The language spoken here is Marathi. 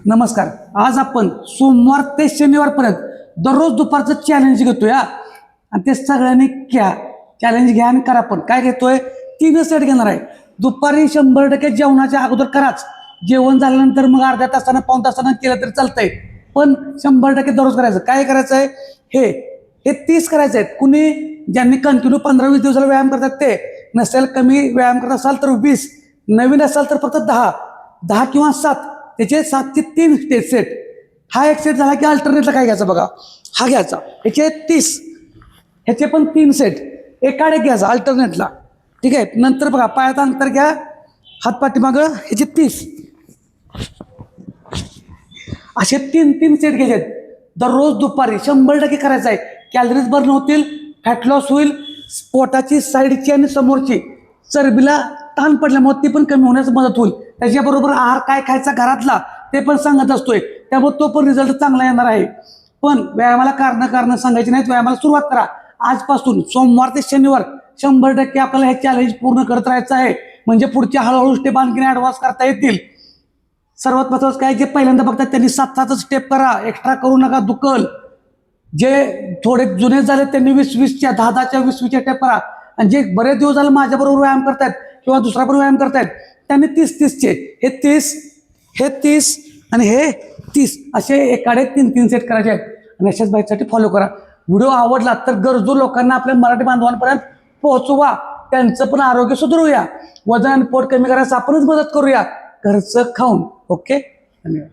नमस्कार. आज आपण सोमवार ते शनिवारपर्यंत दररोज दुपारचं चॅलेंज घेतोय आणि ते सगळ्यांनी घ्या. चॅलेंज घ्या आणि करा. पण काय घेतोय, 3 सेट घेणार आहे. दुपारी 100% जेवणाच्या अगोदर कराच. जेवण झाल्यानंतर मग अर्ध्या तासानं पाऊण तासानं केलं तरी चालतंय, पण 100% दररोज करायचं. काय करायचं आहे, हे 30 करायचे आहेत. कुणी ज्यांनी कंटिन्यू 15-20 दिवसाला व्यायाम करतात ते, नसेल कमी व्यायाम करत असाल तर 20, नवीन असाल तर फक्त 10 किंवा 7, त्याचे 7 ते 3 सेट. हा एक सेट झाला की अल्टरनेटला काय घ्यायचं बघा, हा घ्यायचा. ह्याचे 30, ह्याचे पण 3 सेट एकाडे घ्यायचा अल्टरनेटला. ठीक आहे. नंतर बघा पायाचं अंतर घ्या, हातपाठी मागं, ह्याचे 30, असे 3 सेट घ्यायचे दररोज दुपारी. 100% करायचं आहे. कॅलरीज बर्न होतील, फॅट लॉस होईल, पोटाची साईडची आणि समोरची चरबीला ताण पडल्यामुळे ती पण कमी होण्यास मदत होईल. त्याच्याबरोबर आहार काय खायचा घरातला ते पण सांगत असतोय, त्यामुळे तो पण रिझल्ट चांगला येणार आहे. पण व्यायामाला कारण सांगायची नाहीत. व्यायामाला सुरुवात करा आजपासून. सोमवार ते शनिवार 100% आपल्याला हे चॅलेंज पूर्ण करत राहायचं आहे. म्हणजे पुढच्या हळूहळू स्टेप आणखीन ॲडव्हान्स करता येतील. सर्वात महत्त्वाचं काय, जे पहिल्यांदा बघतात त्यांनी 7 स्टेप करा, एक्स्ट्रा करू नका, दुखल. जे थोडे जुने झाले त्यांनी 20-20च्या 10-10च्या 20-20च्या स्टेप करा. आणि जे बरेच दिवस झाले माझ्याबरोबर व्यायाम करतायत किंवा दुसरा पण व्यायाम करतायत त्यांनी 30-30चे, हे 30 आणि हे 30 असे एकाडे 3 सेट करायचे आहेत. आणि अशाच बाईकसाठी फॉलो करा. व्हिडिओ आवडला तर गरजू लोकांना, आपल्या मराठी बांधवांपर्यंत पोहोचवा. त्यांचं पण आरोग्य सुधारूया. वजन पोट कमी करायचं आपणच मदत करूया घरचं खाऊन. ओके, धन्यवाद.